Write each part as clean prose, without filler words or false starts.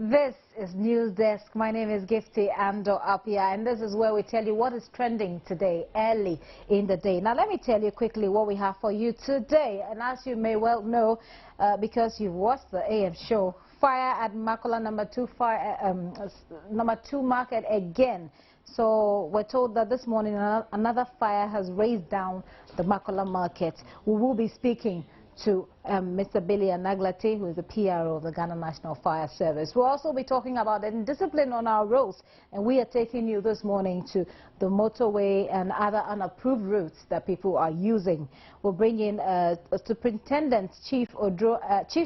This is News Desk. My name is Gifty Ando Apia, and this is where we tell you what is trending today, early in the day. Now, let me tell you quickly what we have for you today. And as you may well know, because you've watched the AM show, fire at Makola number 2 market again. So we're told that this morning another fire has razed down the Makola market. We will be speaking to Mr. Billy Anaglate, who is the PRO of the Ghana National Fire Service. We'll also be talking about indiscipline on our roads, and we are taking you this morning to the motorway and other unapproved routes that people are using. We'll bring in Chief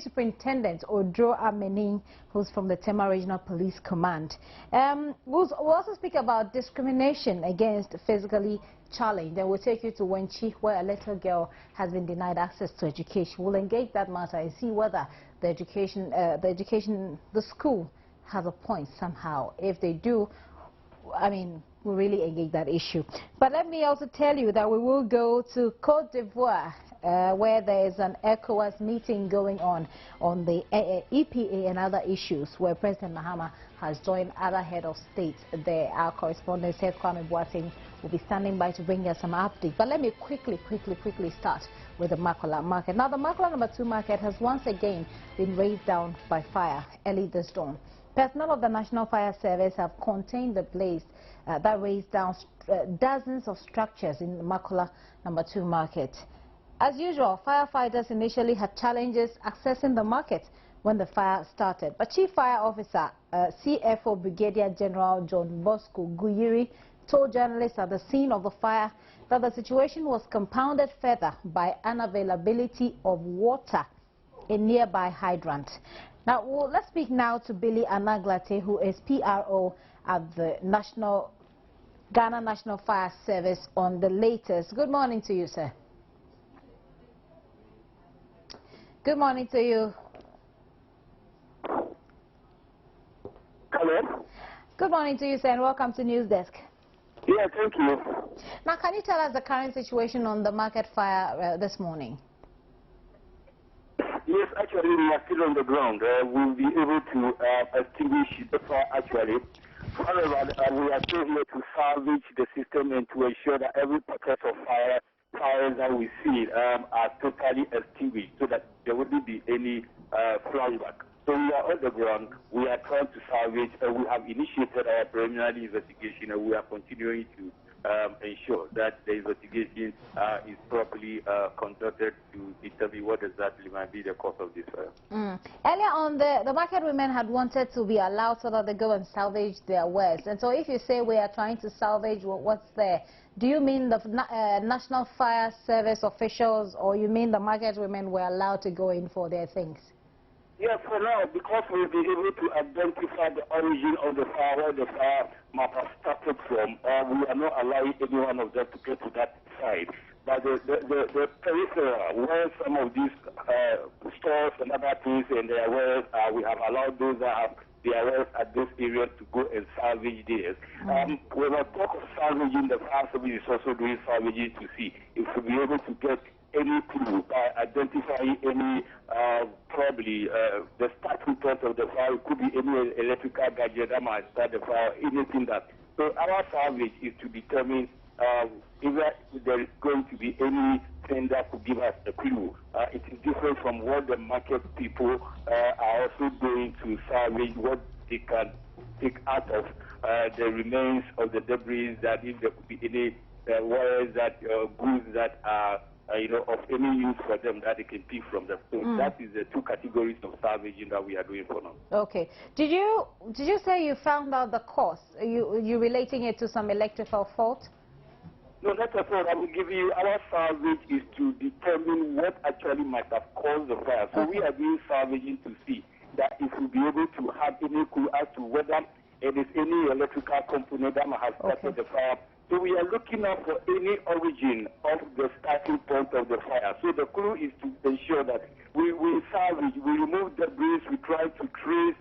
Superintendent Odro Amening, who's from the Tema Regional Police Command. We'll also speak about discrimination against physically challenged, and we'll take you to Wenchi, where a little girl has been denied access to education. We'll engage that matter and see whether the school has a point somehow. If they do, I mean, we'll really engage that issue. But let me also tell you that we will go to Côte d'Ivoire, where there is an Acquah meeting going on the EPA and other issues, where President Mahama has joined other head of state there. Our correspondent, Seth Kwame Boateng, will be standing by to bring us some updates. But let me quickly start with the Makola market. Now, the Makola number 2 market has once again been razed down by fire early this dawn. Personnel of the National Fire Service have contained the blaze that razed down dozens of structures in the Makola number 2 market. As usual, firefighters initially had challenges accessing the market when the fire started. But Chief Fire Officer, CFO Brigadier General John Bosco Guyiri, told journalists at the scene of the fire that the situation was compounded further by unavailability of water in nearby hydrant. Now, let's speak now to Billy Anaglate, who is PRO at the Ghana National Fire Service, on the latest. Good morning to you, sir. Good morning to you. Hello. Good morning to you, sir, and welcome to News Desk. Yeah, thank you. Now, can you tell us the current situation on the market fire this morning? Yes, actually, we are still on the ground. We'll be able to extinguish the fire, actually. However, we are still here to salvage the system and to ensure that every pocket of fires that we see are totally extinguished so that there wouldn't be any flashback. So we are on the ground, we are trying to salvage, we have initiated our preliminary investigation, and we are continuing to ensure that the investigation is properly conducted to determine what exactly might be the cause of this fire. Earlier on, the market women had wanted to be allowed so that they go and salvage their wares. And so if you say we are trying to salvage what's there, do you mean the National Fire Service officials, or you mean the market women were allowed to go in for their things? Yeah, for now, because we'll be able to identify the origin of the fire, where the fire might have started from, we are not allowing any one of them to get to that side. But the peripheral, where some of these stores and other things and their wares, we have allowed those that have their wares at this area to go and salvage theirs. When I talk of salvaging, the fire service is also doing salvaging to see if we'll be able to get any clue by identifying any probably the starting point of the fire. It could be any electrical gadget that might start the fire, anything that. So our salvage is to determine if there is going to be anything that could give us a clue. It is different from what the market people are also doing to salvage, what they can take out of the remains of the debris, that if there could be any wires, that goods that are of any use for them that they can pick from them. So that is the 2 categories of salvaging that we are doing for now. Okay. Did you say you found out the cause? You relating it to some electrical fault? No, not at all. I will give you, our salvage is to determine what actually might have caused the fire. So we are doing salvaging to see that if we'll be able to have any clue as to whether it is any electrical component that might have started the fire. So we are looking out for any origin of the starting point of the fire. So the clue is to ensure that we salvage, we remove debris, we try to trace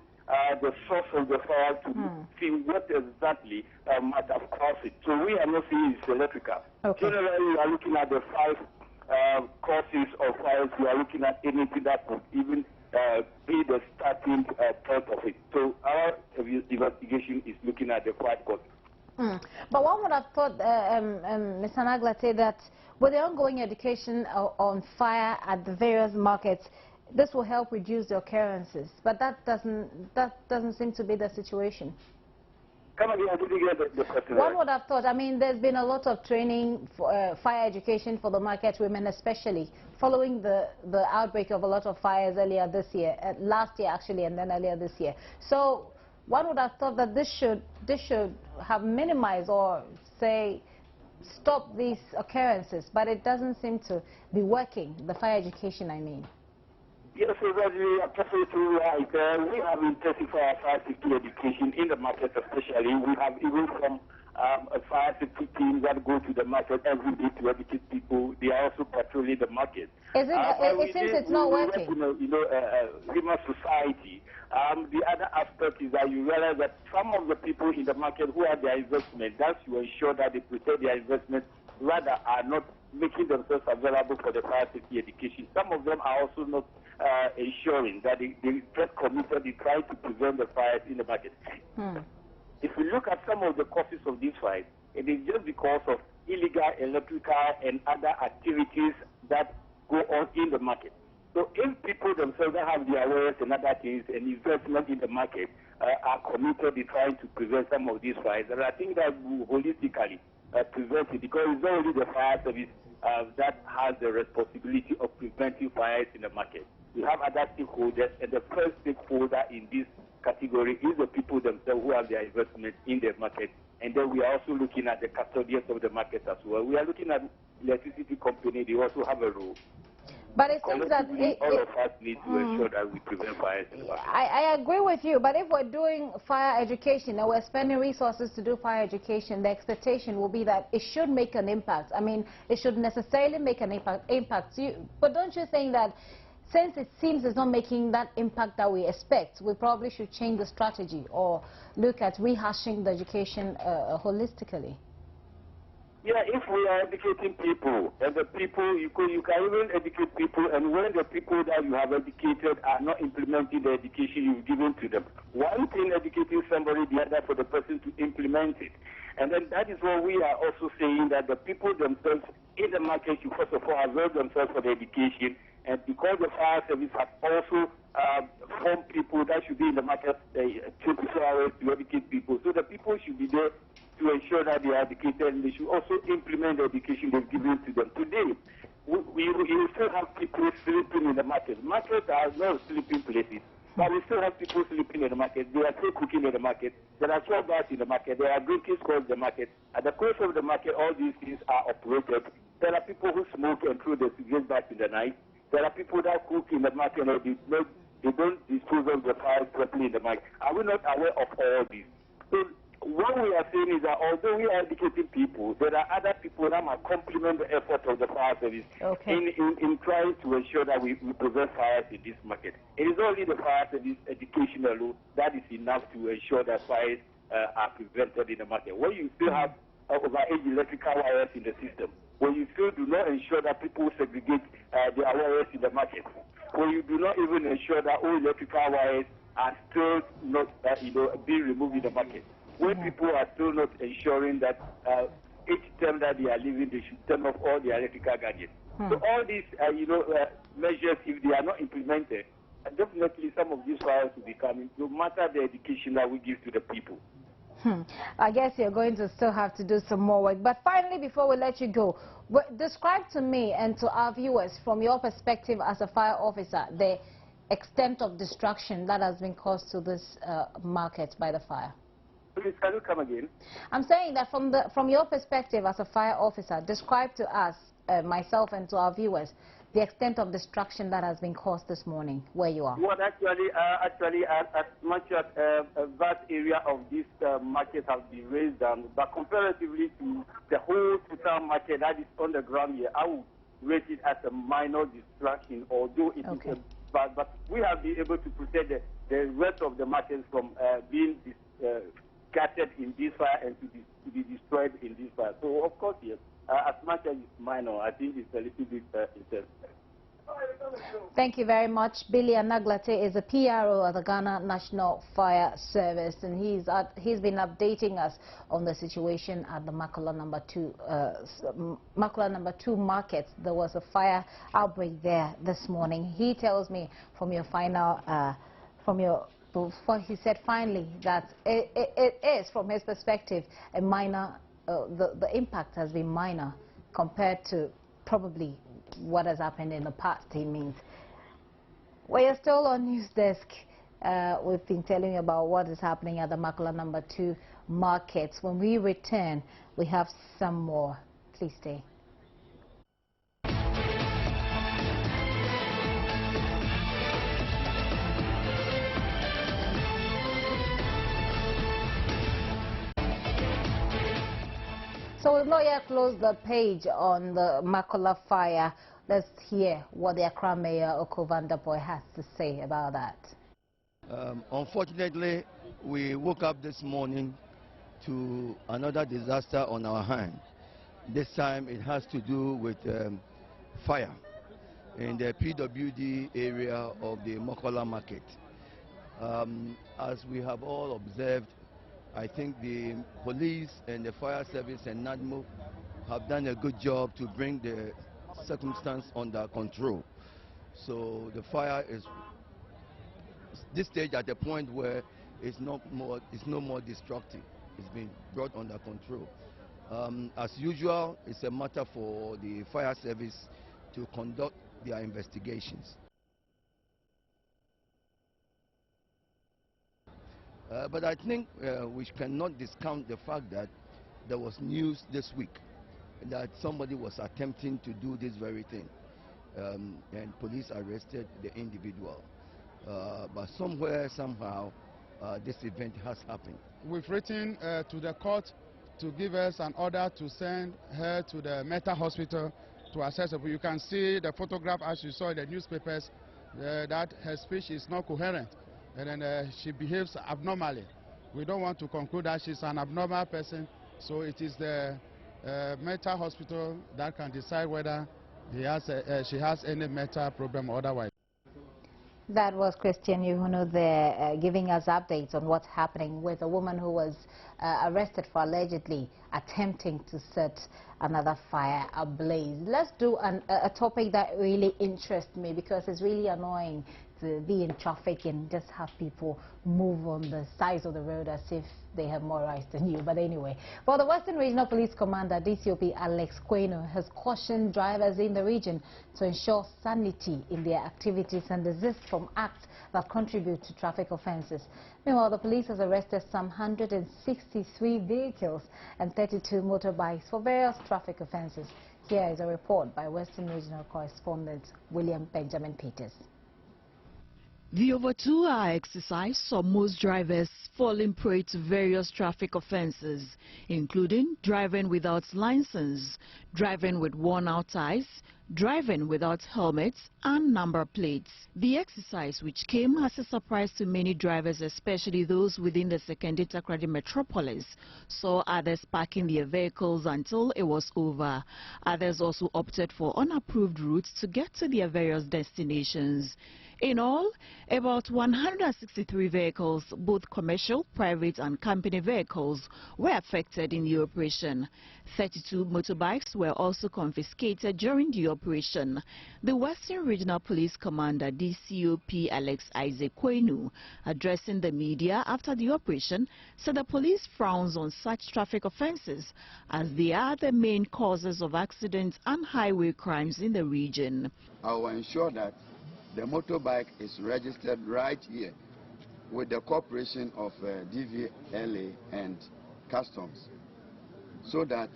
the source of the fire to see what exactly might have caused it. So we are not saying it's electrical. Generally, we are looking at the 5 causes of fires. We are looking at anything that could even be the starting point of it. So our investigation is looking at the five causes. But one would have thought, Mr. Naglate, that with the ongoing education on fire at the various markets, this will help reduce the occurrences. But that doesn't seem to be the situation. Come again, I didn't get the question. One would have thought, I mean, there's been a lot of training for fire education for the market women, especially following the outbreak of a lot of fires earlier this year, last year actually, and then earlier this year. So one would have thought that this should have minimized or say stop these occurrences, but it doesn't seem to be working. The fire education, I mean. Yes, so that we are perfectly right. We have intensified fire safety education in the market, especially. We have even some fire safety teams that go to the market every day to educate people. They are also patrolling the market. Is it seems it's not working. Human society. The other aspect is that you realize that some of the people in the market who have their investment, that's to ensure that they protect their investment, rather are not making themselves available for the fire safety education. Some of them are also not ensuring that they get committed in trying to prevent the fires in the market. If we look at some of the causes of these fires, it is just because of illegal electrical and other activities that go on in the market. So if people themselves have the awareness and other things and investment in the market are committed in trying to prevent some of these fires, and I think that will holistically prevent it, because it's not only the fire service that has the responsibility of preventing fires in the market. We have other stakeholders, and the first stakeholder in this category is the people themselves who have their investment in the market. And then we are also looking at the custodians of the market as well. We are looking at electricity company. They also have a role. But it seems that all of us need to ensure that we prevent fires in the market. I agree with you, but if we're doing fire education and we're spending resources to do fire education, the expectation will be that it should make an impact. I mean, it should necessarily make an impact. But don't you think that since it seems it's not making that impact that we expect, we probably should change the strategy or look at rehashing the education holistically? Yeah, if we are educating people, and the people, you can even educate people, and when the people that you have educated are not implementing the education you've given to them, one thing educating somebody, the other for the person to implement it. And then that is what we are also saying, that the people themselves in the market should first of all avail themselves for the education. And because the fire service has also formed people that should be in the market 24 hours to educate people. So the people should be there to ensure that they are educated, and they should also implement the education they've given to them. Today, we still have people sleeping in the market. Markets are not sleeping places, but we still have people sleeping in the market. They are still cooking in the market. There are 12 bars in the market. There are drinking stores in the market. At the close of the market, all these things are operated. There are people who smoke and throw the cigarette butts in the night. There are people that cook in the market and they don't dispose of the fire properly in the market. Are we not aware of all this? So what we are saying is that although we are educating people, there are other people that might complement the effort of the fire service in trying to ensure that we prevent fires in this market. It is only the fire service education alone that is enough to ensure that fires are prevented in the market. When you still have overage electrical wires in the system, when you still do not ensure that people segregate their wires in the market, when you do not even ensure that all electrical wires are still not being removed in the market, when people are still not ensuring that each time that they are leaving, they should turn off all their electrical gadgets. So all these measures, if they are not implemented, definitely some of these fires will be coming, no matter the education that we give to the people. I guess you're going to still have to do some more work. But finally, before we let you go, describe to me and to our viewers, from your perspective as a fire officer, the extent of destruction that has been caused to this market by the fire. Please, can you come again? I'm saying that from your perspective as a fire officer, describe to us, myself and to our viewers, the extent of destruction that has been caused this morning, where you are. Well, actually, as much as a vast area of this market has been raised down, but comparatively to the whole total market that is on the ground here, I would rate it as a minor destruction, although it is but we have been able to protect the rest of the market from being scattered in this fire and to be destroyed in this fire. So, of course, yes, as much as it's minor, I think it's a little bit Thank you very much. Billy Anaglate is a PRO at the Ghana National Fire Service, and he's been updating us on the situation at the Makola number 2 market. There was a fire outbreak there this morning. He tells me from your final, he said finally that it is, from his perspective, a minor. The impact has been minor compared to probably what has happened in the past. He means. We are still on News Desk. We've been telling you about what is happening at the Makola number 2 markets. When we return, we have some more. Please stay. So we've not yet closed the page on the Makola fire. Let's hear what the Accra Mayor Oko Vanderboy has to say about that. Unfortunately, we woke up this morning to another disaster on our hand. This time it has to do with fire in the PWD area of the Makola market. As we have all observed, I think the police and the fire service and NADMO have done a good job to bring the circumstance under control. So the fire is this stage at a point where it's no more destructive. It's been brought under control. As usual, it's a matter for the fire service to conduct their investigations. But I think we cannot discount the fact that there was news this week that somebody was attempting to do this very thing, and police arrested the individual. But somewhere, somehow, this event has happened. We've written to the court to give us an order to send her to the Meta Hospital to assess her. You can see the photograph, as you saw in the newspapers, that her speech is not coherent, and then she behaves abnormally. We don't want to conclude that she's an abnormal person, so it is the Meta Hospital that can decide whether she has any mental problem or otherwise. That was Christian Yuhunu there giving us updates on what's happening with a woman who was arrested for allegedly attempting to set another fire ablaze. Let's do a topic that really interests me because it's really annoying to be in traffic and just have people move on the sides of the road as if they have more rights than you. But anyway, well, the Western Regional Police Commander, DCOP Alex Kwenu, has cautioned drivers in the region to ensure sanity in their activities and desist from acts that contribute to traffic offences. Meanwhile, the police has arrested some 163 vehicles and 32 motorbikes for various traffic offences. Here is a report by Western Regional correspondent William Benjamin Peters. The over 2-hour exercise saw most drivers falling prey to various traffic offences, including driving without license, driving with worn-out tires, driving without helmets and number plates. The exercise, which came as a surprise to many drivers, especially those within the Secondary Takoradi metropolis, saw others parking their vehicles until it was over. Others also opted for unapproved routes to get to their various destinations. In all, about 163 vehicles, both commercial, private and company vehicles, were affected in the operation. 32 motorbikes were also confiscated during the operation. The Western Regional Police Commander, DCOP Alex Isaac Kwenu, addressing the media after the operation, said the police frowns on such traffic offences as they are the main causes of accidents and highway crimes in the region. I will ensure that the motorbike is registered right here with the cooperation of DVLA and Customs, so that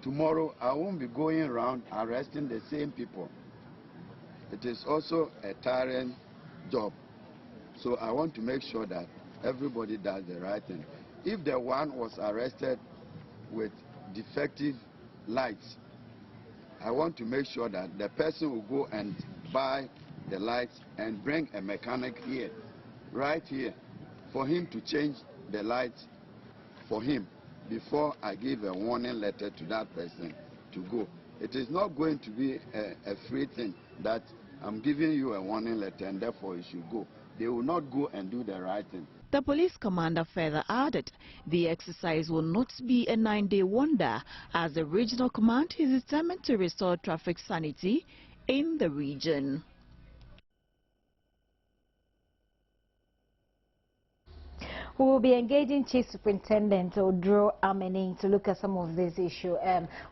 tomorrow I won't be going around arresting the same people. It is also a tiring job, so I want to make sure that everybody does the right thing. If the one was arrested with defective lights, I want to make sure that the person will go and buy the lights and bring a mechanic here, right here, for him to change the lights for him before I give a warning letter to that person to go. It is not going to be a free thing that I'm giving you a warning letter and therefore you should go. They will not go and do the right thing. The police commander further added the exercise will not be a 9-day wonder, as the regional command is determined to restore traffic sanity in the region. We will be engaging Chief Superintendent Odro Ameni to look at some of this issue.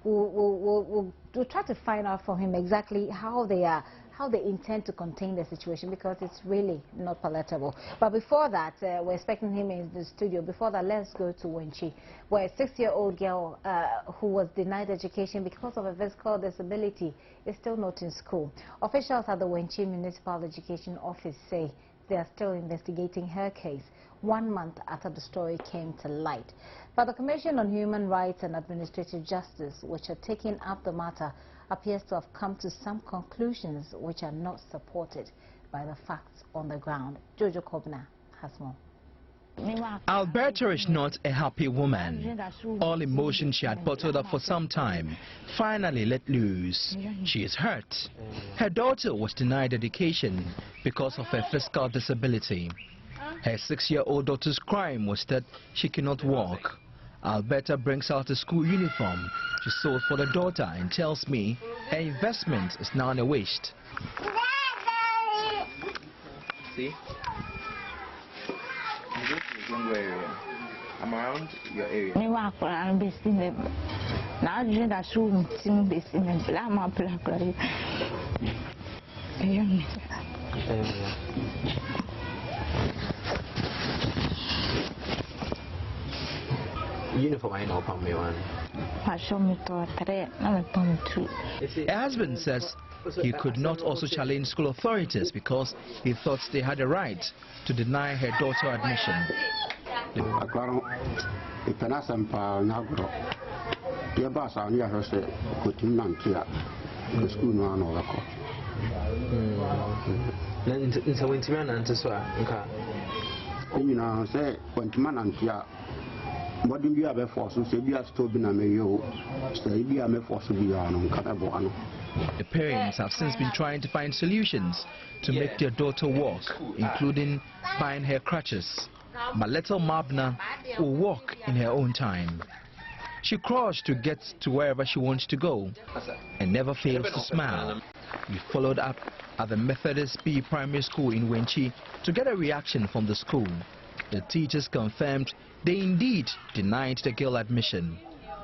We'll try to find out from him exactly how they intend to contain the situation, because it's really not palatable. But before that, we're expecting him in the studio. Before that, let's go to Wenchi, where a 6-year-old girl who was denied education because of a physical disability is still not in school. Officials at the Wenchi Municipal Education Office say they are still investigating her case 1 month after the story came to light. But the Commission on Human Rights and Administrative Justice, which are taking up the matter, appears to have come to some conclusions which are not supported by the facts on the ground. Jojo Kobna has more. Alberta is not a happy woman. All emotions she had bottled up for some time finally let loose. She is hurt. Her daughter was denied education because of her physical disability. Her 6-year-old daughter's crime was that she cannot walk. Alberta brings out a school uniform she sold for the daughter and tells me her investment is now a waste. See? I'm around your area. Uniform I know upon me one. Her husband says he could not also challenge school authorities because he thought they had a right to deny her daughter admission. The parents have since been trying to find solutions to make their daughter walk, including buying her crutches. But little Mabna will walk in her own time. She crawls to get to wherever she wants to go and never fails to smile. We followed up at the Methodist B Primary School in Wenchi to get a reaction from the school. The teachers confirmed they indeed denied the girl admission.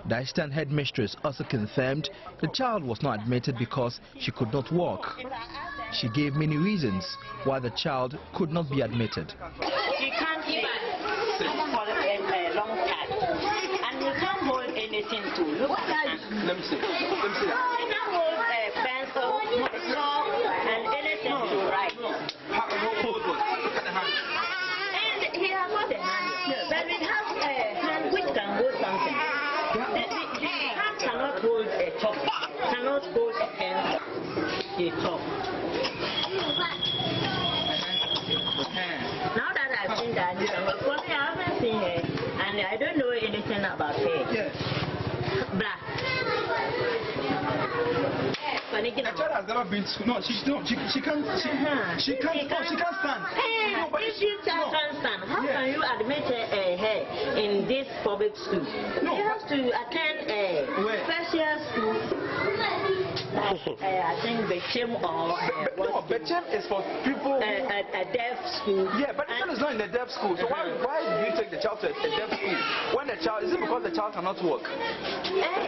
The assistant headmistress also confirmed the child was not admitted because she could not walk. She gave many reasons why the child could not be admitted. You can't sit for a long time, and you can't hold anything to look at. Let me see. You can't hold a pencil, a chalk, and anything to write. Look at the hand. And he has got a hand, but we have a hand which can hold something. The hand cannot hold a chalk, cannot hold a pencil, a chalk. Now that I've seen that, for me I haven't seen her, and I don't know anything about her. Yes. Black. The child has never been to, no, she can't stand. Hey, if you can't stand, how can you admit her in this public school? No. You have to attend a special school. I think Bechem or no, Bechem is for people a deaf school. Yeah, but the child is not in a deaf school. So why do you take the child to a deaf school? When the child, is it because the child cannot work?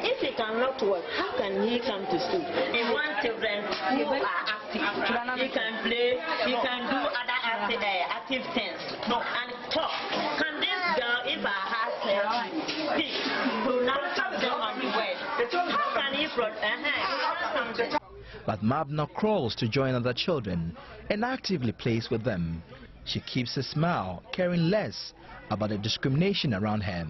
If he cannot work, how can he come to school? He wants children who are active. He can play, he can do other active things. No. And talk. Can this girl, if I ask her to speak, pronounce them on the word, how can he pronounce? But Mabna crawls to join other children and actively plays with them. She keeps a smile, caring less about the discrimination around her.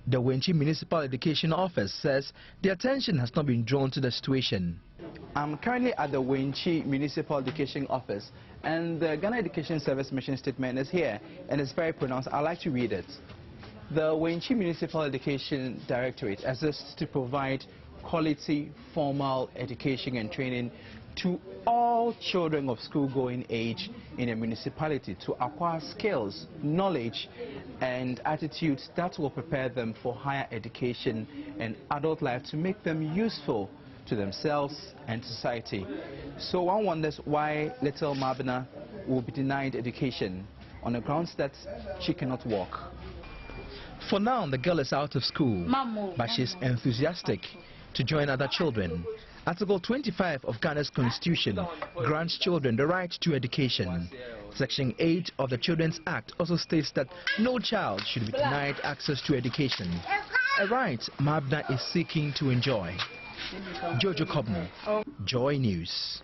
The Wenchi Municipal Education Office says the attention has not been drawn to the situation. I'm currently at the Wenchi Municipal Education Office, and the Ghana Education Service mission statement is here, and it's very pronounced. I'd like to read it. The Wenchi Municipal Education Directorate exists to provide quality formal education and training to all children of school-going age in a municipality to acquire skills, knowledge, and attitudes that will prepare them for higher education and adult life to make them useful to themselves and society. So one wonders why little Mabna will be denied education on the grounds that she cannot walk. For now, the girl is out of school, but she's enthusiastic to join other children. Article 25 of Ghana's Constitution grants children the right to education. Section 8 of the Children's Act also states that no child should be denied access to education, a right Mabna is seeking to enjoy. Jojo Kobno, Joy News.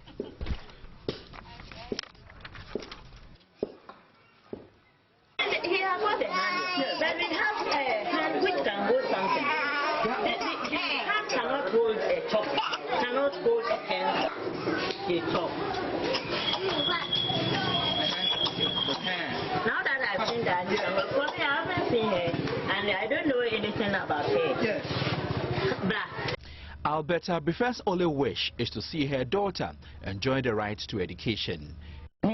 He has got a hand, but we have a hand which can hold something. The hand cannot hold a top, cannot hold a pen, a top. Now that I've seen that, for me I haven't seen her, and I don't know anything about her. Yes. Alberta Brifen's only wish is to see her daughter enjoy the right to education. A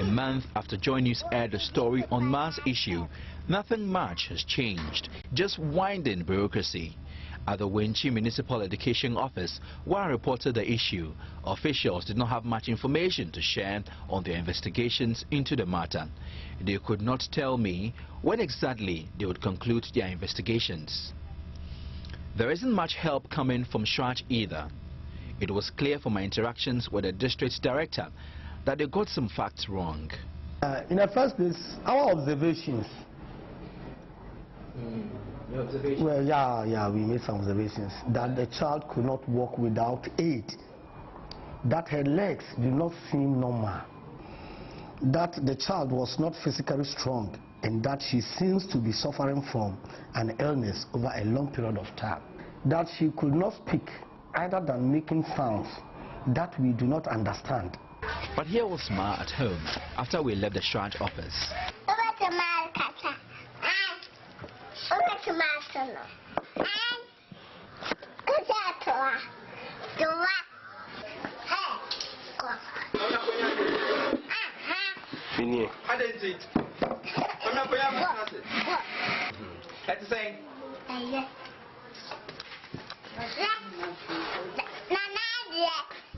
month after Joynews aired the story on Ma's issue, nothing much has changed, just winding bureaucracy. At the Wenchi Municipal Education Office, where I reported the issue, officials did not have much information to share on their investigations into the matter. They could not tell me when exactly they would conclude their investigations. There isn't much help coming from Shraj either. It was clear from my interactions with the district director that they got some facts wrong. In the first place, our observations. Well, yeah, we made some observations that the child could not walk without aid, that her legs do not seem normal, that the child was not physically strong, and that she seems to be suffering from an illness over a long period of time, that she could not speak other than making sounds that we do not understand. But here was Ma at home after we left the Shraj office.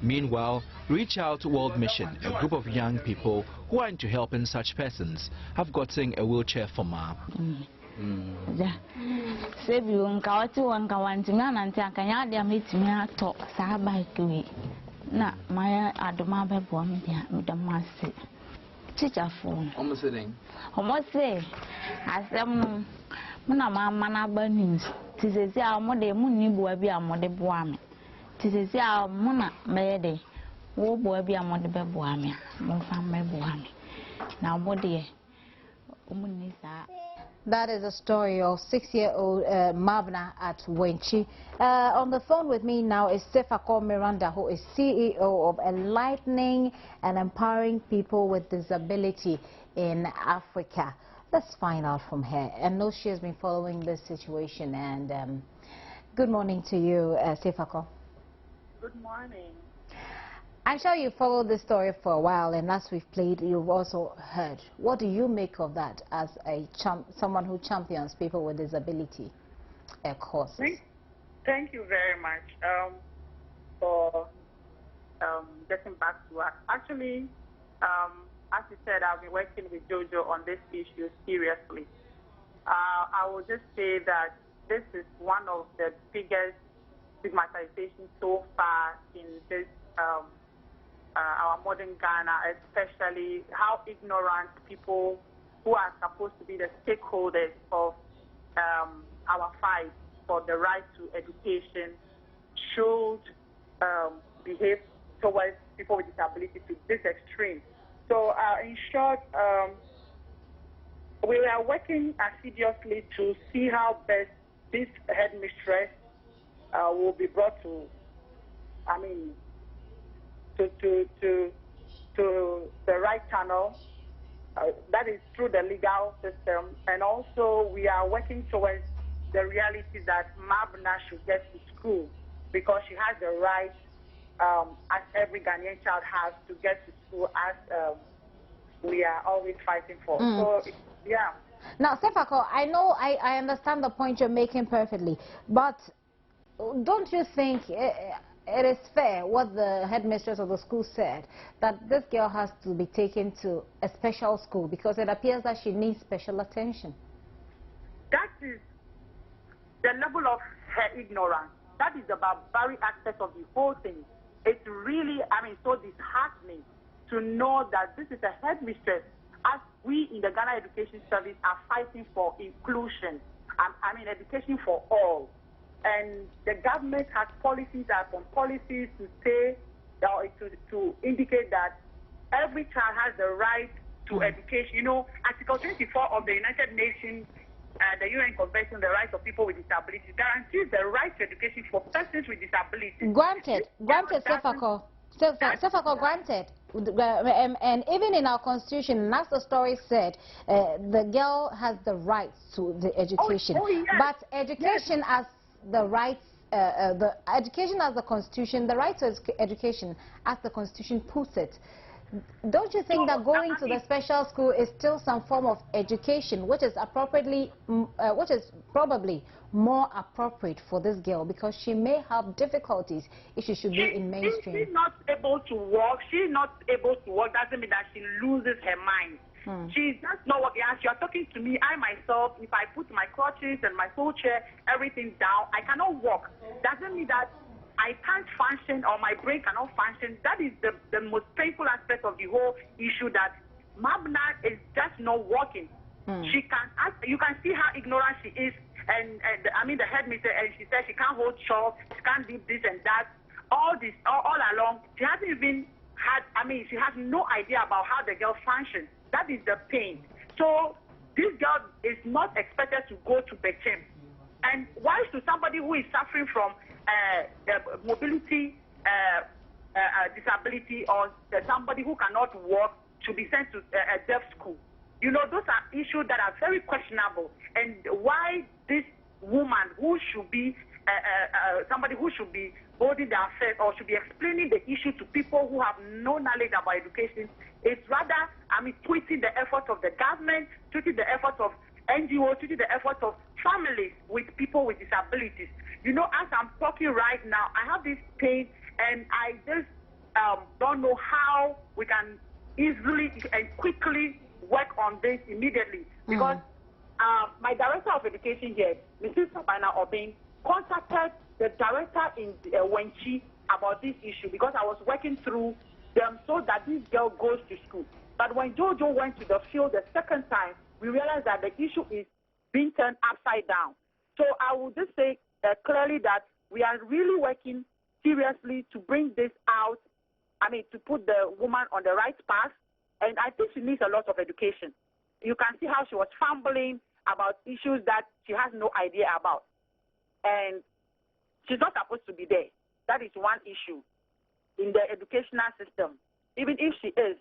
Meanwhile, Reach Out World Mission, a group of young people who are into helping such persons, have gotten a wheelchair for Ma. Teacher phone. Almost sitting. Almost say, as them Muna news. Tis a mode muni boy a mode boame. Tis a muna mede. Wo boy be a mode boame. Monfam me boame. Now, body. That is a story of 6-year-old Mabna at Wenchi. On the phone with me now is Acquah Miranda, who is CEO of Enlightening and Empowering People with Disability in Africa. Let's find out from her. I know she has been following this situation. And good morning to you, Acquah. Good morning. I'm sure you followed this story for a while, and as we've played, you've also heard. What do you make of that as someone who champions people with disability causes? Thank you very much for getting back to us. Actually, as you said, I've been working with Jojo on this issue seriously. I will just say that this is one of the biggest stigmatizations so far in this our modern Ghana, especially how ignorant people who are supposed to be the stakeholders of our fight for the right to education should behave towards people with disability to this extreme. So in short, we are working assiduously to see how best this headmistress will be brought to, to the right channel that is through the legal system, and also we are working towards the reality that Mabna should get to school because she has the right, as every Ghanaian child has, to get to school, as we are always fighting for. So, yeah. Now, Sefako, I know I understand the point you're making perfectly, but don't you think it is fair what the headmistress of the school said, that this girl has to be taken to a special school because it appears that she needs special attention? That is the level of her ignorance. That is the barbaric aspect of the whole thing. It's really, so disheartening to know that this is a headmistress, as we in the Ghana Education Service are fighting for inclusion, education for all. And the government has policies upon policies to say, to indicate that every child has the right to education. You know, Article 24 of the United Nations, the UN Convention on the Rights of People with Disabilities, guarantees the right to education for persons with disabilities. Granted, Sefako. Sefako, granted. And even in our constitution, as the story said, the girl has the right to the education. Yes. But education as the rights, the education as the constitution, the right to education as the constitution puts it. Don't you think that going to the special school is still some form of education, which is probably more appropriate for this girl, because she may have difficulties if she should be in mainstream? She's not able to walk. She's not able to walk doesn't mean that she loses her mind. She's just not working. As you're talking to me, I myself, if I put my crutches and my wheelchair, everything down, I cannot walk. Doesn't mean that I can't function or my brain cannot function. That is the most painful aspect of the whole issue, that Mabna is just not working. She can, you can see how ignorant she is. And the headmistress, and she said she can't hold chalk, she can't do this and that. All along, she hasn't even had, she has no idea about how the girl functions. That is the pain. So this girl is not expected to go to Bechem. And why should somebody who is suffering from mobility disability, or somebody who cannot walk, should be sent to a deaf school? You know, those are issues that are very questionable. And why this woman, who should be somebody who should be holding the affairs or should be explaining the issue to people who have no knowledge about education, is rather, tweeting the efforts of the government, tweeting the efforts of NGOs, tweeting the efforts of families with people with disabilities. You know, as I'm talking right now, I have this pain, and I just don't know how we can easily and quickly work on this immediately, because my director of education here, Mrs. Sabina Obin, contacted the director in Wenchi about this issue, because I was working through them so that this girl goes to school. But when Jojo went to the field the second time, we realized that the issue is being turned upside down. So I will just say clearly that we are really working seriously to bring this out, to put the woman on the right path. And I think she needs a lot of education. You can see how she was fumbling about issues that she has no idea about. And she's not supposed to be there. That is one issue in the educational system, even if she is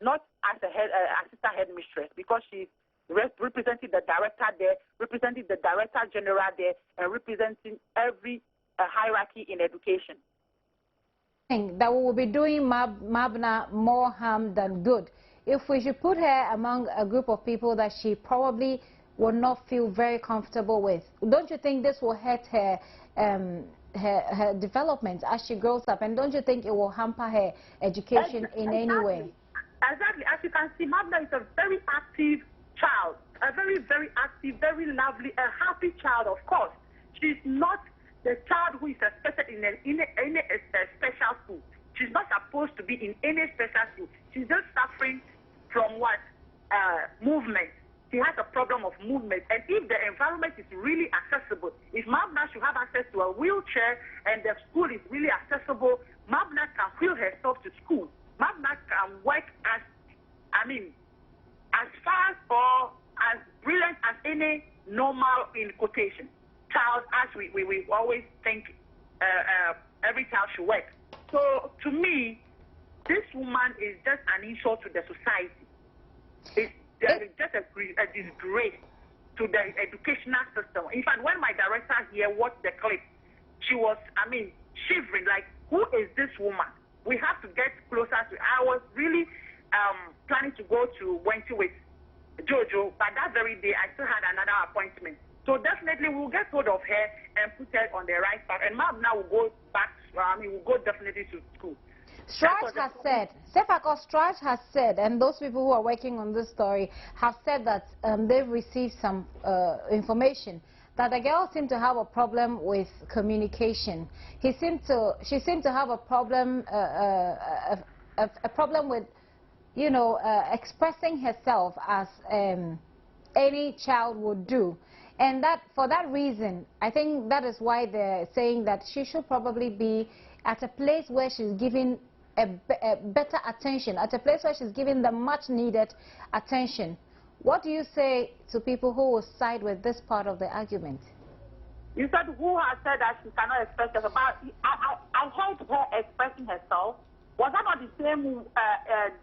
not as a assistant headmistress, because she's representing the director there, representing the director general there, and representing every hierarchy in education. That we will be doing Mabna more harm than good if we should put her among a group of people that she probably will not feel very comfortable with. Don't you think this will hurt her her development as she grows up, and don't you think it will hamper her education in any way? Exactly. As you can see, Mabna is a very active child, a very, very active, very lovely, a happy child, of course. She's not the child who is expected in a special school. She's not supposed to be in any special school. She's just suffering from what? Movement. She has a problem of movement. And if the environment is really accessible, if Mabna should have access to a wheelchair and the school is really accessible, Mabna can wheel herself to school. Mabna can work as fast or as brilliant as any normal, in quotation, child, as we always think every child should work. So to me, this woman is just an insult to the society. There is just a disgrace to the educational system. In fact, when my director here watched the clip, she was, shivering, like, who is this woman? We have to get closer to. I was really planning to go to Wenty with Jojo, but that very day I still had another appointment. So definitely we'll get hold of her and put her on the right path. And Mab now will go back, we'll go definitely to school. Strach has said, Strach has said, and those people who are working on this story have said that they've received some information that the girl seemed to have a problem with communication. She seemed to have a problem, a problem with, you know, expressing herself as any child would do. And that, for that reason, I think that is why they're saying that she should probably be at a place where she's giving a better attention, at a place where she's giving the much needed attention. What do you say to people who will side with this part of the argument? You said who has said that she cannot express herself, but I heard her expressing herself. Was that not the same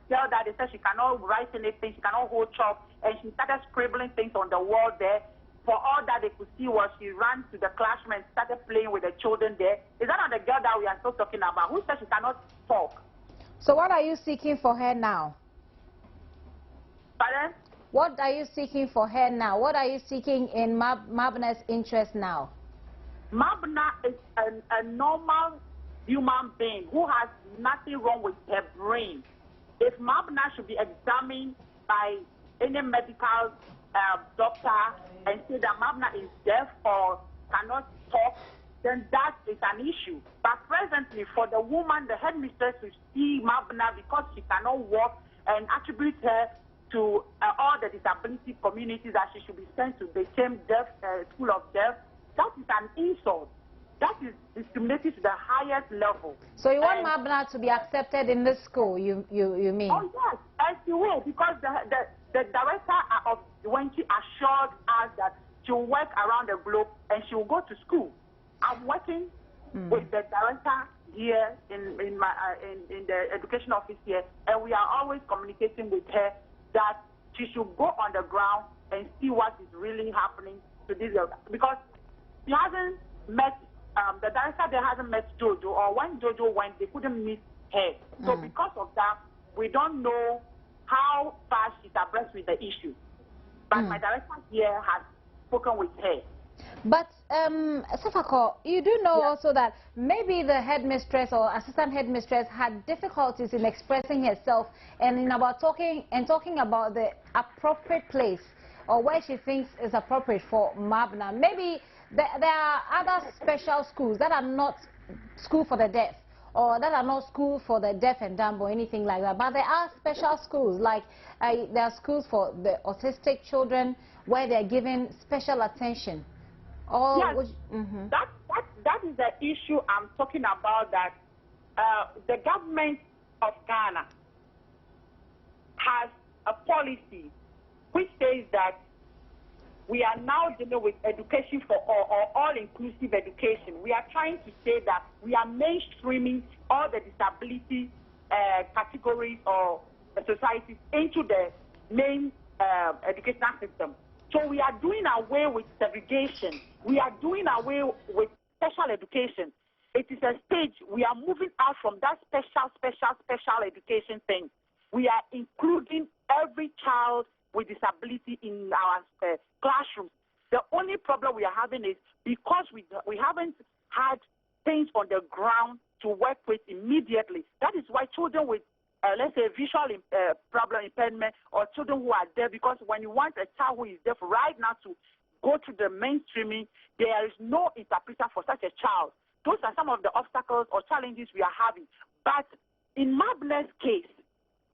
girl that they said she cannot write anything, she cannot hold chalk, and she started scribbling things on the wall there? For all that they could see was she ran to the classroom and started playing with the children there. Is that not the girl that we are still talking about? Who said she cannot talk? So what are you seeking for her now? Pardon? What are you seeking for her now? What are you seeking in Mabna's interest now? Mabna is a normal human being who has nothing wrong with her brain. If Mabna should be examined by any medical doctor and say that Mabna is deaf or cannot talk, then that is an issue. But presently, for the woman, the headmistress, to see Mabna because she cannot walk and attribute her to all the disability communities that she should be sent to the same deaf school of deaf, that is an insult. That is discriminating to the highest level. So you want Mabna to be accepted in this school, you mean? Oh, yes, as you will, because the director of Wenty assured us that she will work around the globe and she will go to school. I'm working with the director here in the education office here, and we are always communicating with her that she should go on the ground and see what is really happening to this girl. Because she hasn't met, the director there hasn't met Jojo, or when Jojo went, they couldn't meet her. So because of that, we don't know how far she's abreast with the issue. But my director here has spoken with her. But, Safako, you do know also that maybe the headmistress or assistant headmistress had difficulties in expressing herself and in talking about the appropriate place or where she thinks is appropriate for Mabna. Maybe there are other special schools that are not school for the deaf, or that are not school for the deaf and dumb or anything like that. But there are special schools, like there are schools for the autistic children where they're given special attention. Yes, that is the issue I'm talking about, that the government of Ghana has a policy which says that we are now dealing with education for all-inclusive education. We are trying to say that we are mainstreaming all the disability categories or societies into the main educational system. So we are doing away with segregation. We are doing away with special education. It is a stage. We are moving out from that special education thing. We are including every child with disability in our classrooms. The only problem we are having is because we haven't had things on the ground to work with immediately. That is why children with, let's say, visual problem impairment, or children who are deaf, because when you want a child who is deaf right now to go to the mainstreaming, there is no interpreter for such a child. Those are some of the obstacles or challenges we are having. But in Mabna's case,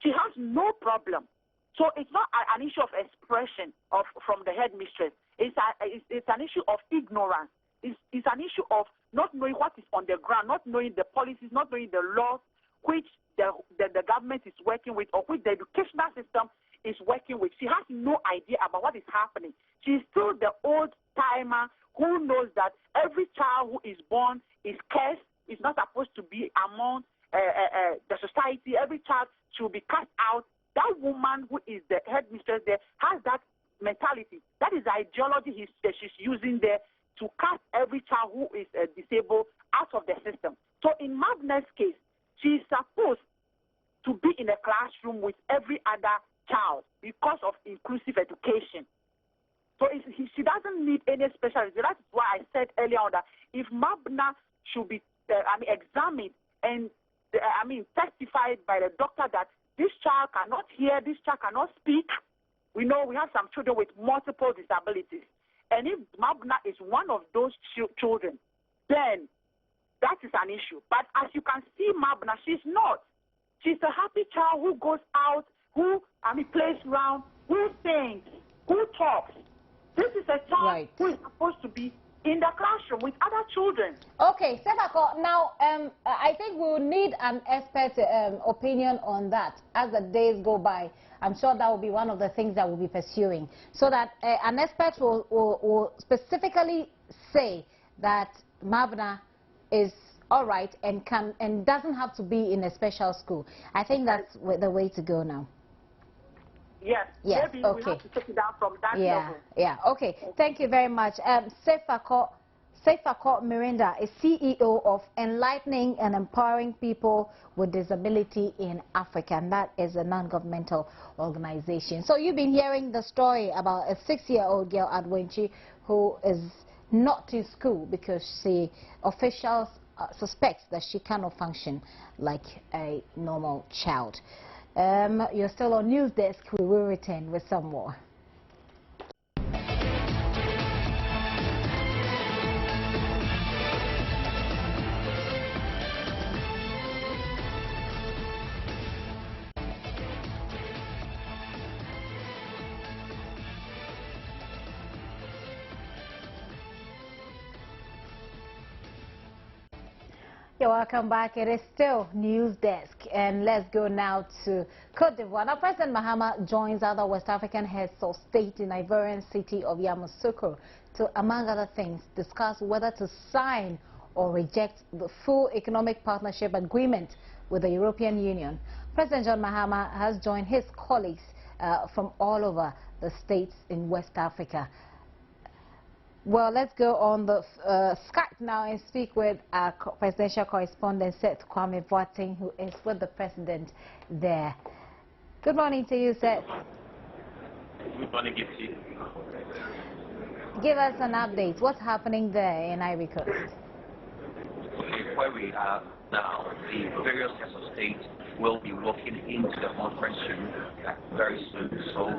she has no problem. So it's not an issue of expression from the headmistress. It's an issue of ignorance. It's an issue of not knowing what is on the ground, not knowing the policies, not knowing the laws which the government is working with, or which the educational system is working with. She has no idea about what is happening. She's still the old-timer who knows that every child who is born is cursed, is not supposed to be among the society. Every child should be cast out. That woman who is the headmistress there has that mentality. That is the ideology she's using there to cast every child who is disabled out of the system. So in Mabna's case, she is supposed to be in a classroom with every other child because of inclusive education. So she doesn't need any special. That's why I said earlier on that if Mabna should be examined and testified by the doctor that this child cannot hear, this child cannot speak. We know we have some children with multiple disabilities. And if Mabna is one of those children, then that is an issue. But as you can see, Mabna, she's not. She's a happy child who goes out, who plays around, who sings, who talks. This is a child who is supposed to be in the classroom with other children. Okay, Sebako, now I think we'll need an expert opinion on that as the days go by. I'm sure that will be one of the things that we'll be pursuing, so that an expert will specifically say that Mabna is all right and doesn't have to be in a special school. I think that's the way to go now. Yes. Maybe we have to take it down from that level. Yeah. Okay. Thank you very much. Sefako Mirinda is CEO of Enlightening and Empowering People with Disability in Africa, and that is a non-governmental organization. So you've been hearing the story about a 6-year-old girl at Wenchi who is not to school because the officials suspect that she cannot function like a normal child. You're still on News Desk. We will return with some more. Welcome back. It is still News Desk, and let's go now to Cote d'Ivoire. Now, President Mahama joins other West African heads of state in Ivorian city of Yamoussoukro to, among other things, discuss whether to sign or reject the full economic partnership agreement with the European Union. President John Mahama has joined his colleagues from all over the states in West Africa. Well, let's go on the Skype now and speak with our presidential correspondent, Seth Kwame Boateng, who is with the president there. Good morning to you, Seth. Good morning, Gipsy. Give us an update. What's happening there in Ivory Coast? Okay, where we are now, the various heads of state will be walking into the conference room very soon. So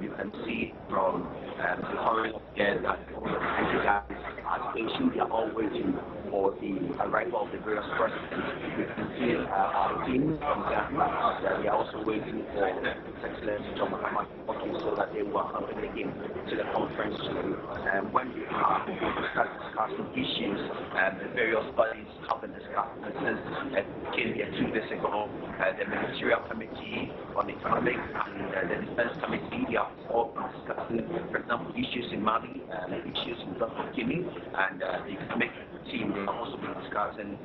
you can see from the current here that the guys at station, they are all waiting for the arrival of the various presidents. You can see our team from Ghana. They are also waiting for His Excellency John Mahama so that they will accompany him to the conference room. When we start discussing issues, the various bodies have been discussed. Since came here 2 days ago, the Ministerial Committee on Economic and the Defense Committee, they are all discussing, for example, issues in Mali, issues in Gulf of Guinea, and the Economic team, they are also discussing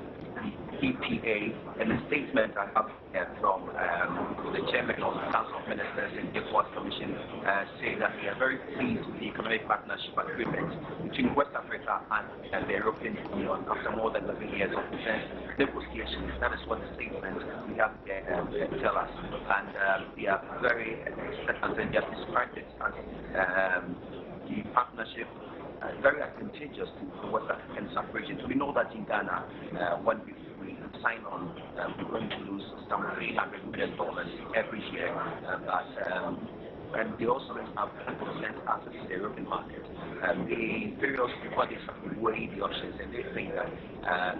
the EPA, and the statement I have from the chairman of the Council of Ministers in the Acquah Commission say that they are very pleased with the economic partnership agreement between West Africa and the European Union after more than 11 years of defense negotiations. That is what the statement we have tell us, and they are very expectant, and they have described it as the partnership very advantageous to the West African sub-region. We know that in Ghana, when we sign on, we're going to lose some $300 million every year. And they also have 10% access to the European market. The various bodies have weighed the options, and they think that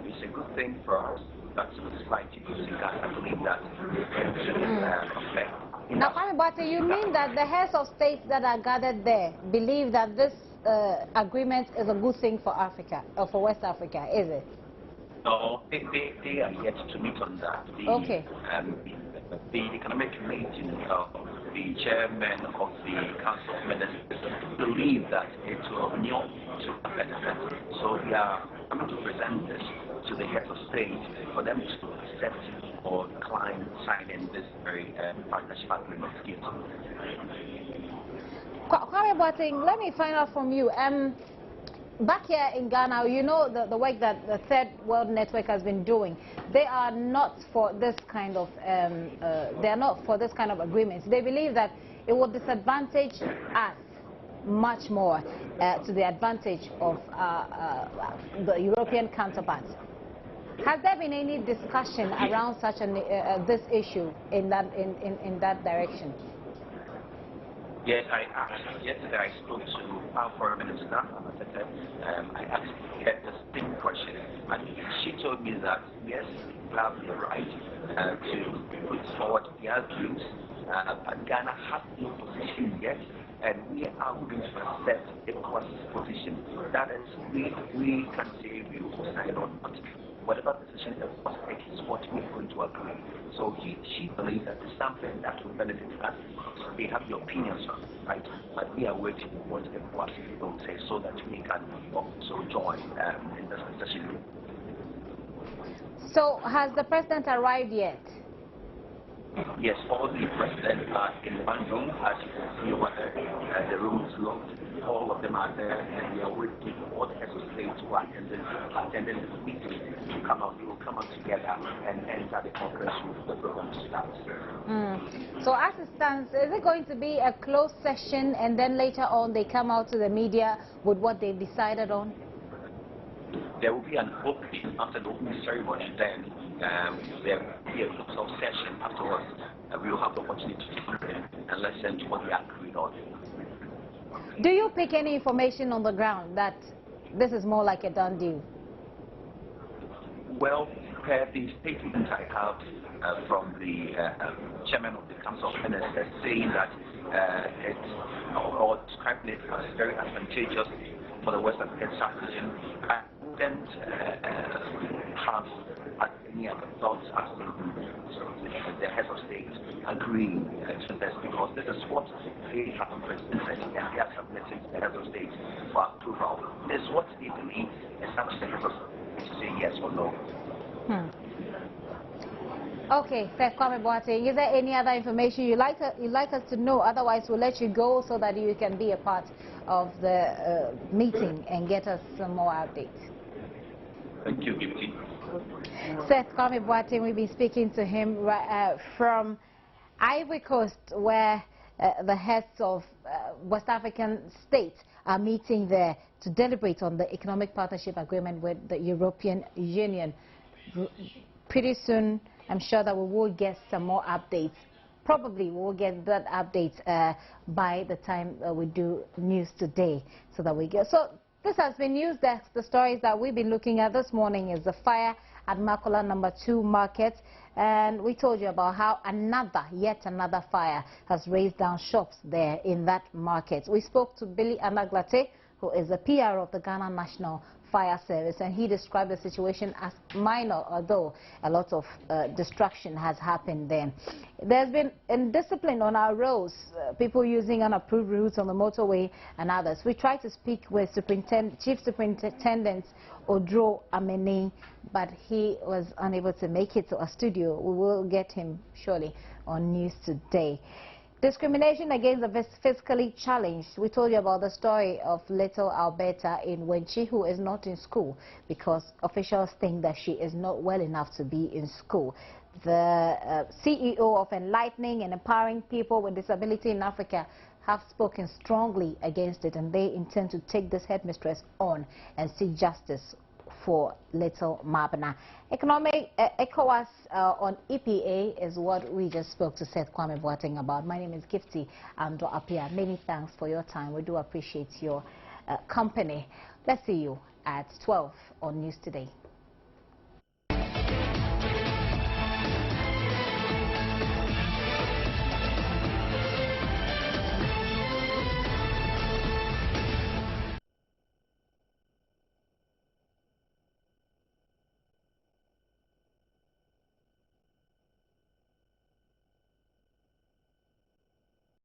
it's a good thing for us. That's what it's like to see that. I believe that it should affect. Now, Kwame Boateng, you mean that the heads of states that are gathered there believe that this agreement is a good thing for Africa, or for West Africa, is it? No, they are yet to meet on that. The economic meeting of the chairman of the Council of Ministers believe that it will not to benefit. So we are coming to present this to the heads of state for them to accept or decline signing this very partnership agreement. Kwame Boateng, let me find out from you. Back here in Ghana, you know the work that the Third World Network has been doing. They are not for this kind of agreements. They believe that it will disadvantage us much more to the advantage of the European counterparts. Has there been any discussion around such this issue in that direction? Yes, yesterday I spoke to our foreign minister. I asked her the same question, and she told me that yes, we have the right to put forward their views, but Ghana has no position yet, and we are going to accept ECOWAS position. That is, we can say we will sign on, but whatever decision ECOWAS takes is what we are going to agree. So she believes that it's something that will benefit us. They have the opinions on, right? But we are waiting for what ECOWAS will say so that we can also join in this decision. So has the president arrived yet? Yes, all the presidents are in one room. As you can see over there, the room is locked. All of them are there, and we are waiting for all the heads of state who are attending this meeting to come out. We will come out together and enter the conference room for the program to start. So as it stands, is it going to be a closed session and then later on they come out to the media with what they've decided on? There will be an opening after the opening ceremony. Then there will be a close session afterwards. We will have the opportunity to listen and listen to what they are agreed on. Do you pick any information on the ground that this is more like a done deal? Well, the statement I have from the chairman of the Council of Ministers saying that or describing it as very advantageous for the West African region. I wouldn't have any other thoughts as the heads of state agreeing to this, because this is what they have presented and they are submitting to the heads of state for approval. This is what they believe, and that's the heads of state to say yes or no. Okay, Seth Kwame Boateng, is there any other information you'd like us to know? Otherwise, we'll let you go so that you can be a part of the meeting and get us some more updates. Thank you, Gipti. Seth Kwame Boateng, we've been speaking to him from Ivory Coast, where the heads of West African states are meeting there to deliberate on the economic partnership agreement with the European Union. Pretty soon, I'm sure that we will get some more updates. Probably we will get that update by the time we do news today, so that we get. So this has been News Desk. The stories that we've been looking at this morning is the fire at Makola #2 market, and we told you about how yet another fire has raised down shops there in that market. We spoke to Billy Anaglate, who is the PR of the Ghana National Fire Service, and he described the situation as minor, although a lot of destruction has happened there. There's been indiscipline on our roads, people using unapproved routes on the motorway and others. We tried to speak with Chief Superintendent Odro Ameni, but he was unable to make it to our studio. We will get him surely on News Today. Discrimination against the physically challenged. We told you about the story of little Alberta in Wenchi, who is not in school because officials think that she is not well enough to be in school. The CEO of Enlightening and Empowering People with Disability in Africa have spoken strongly against it, and they intend to take this headmistress on and seek justice for little Mabna. ECOWAS on EPA is what we just spoke to Seth Kwame Boateng about. My name is Gifty Ando Apia. Many thanks for your time. We do appreciate your company. Let's see you at 12 on News Today.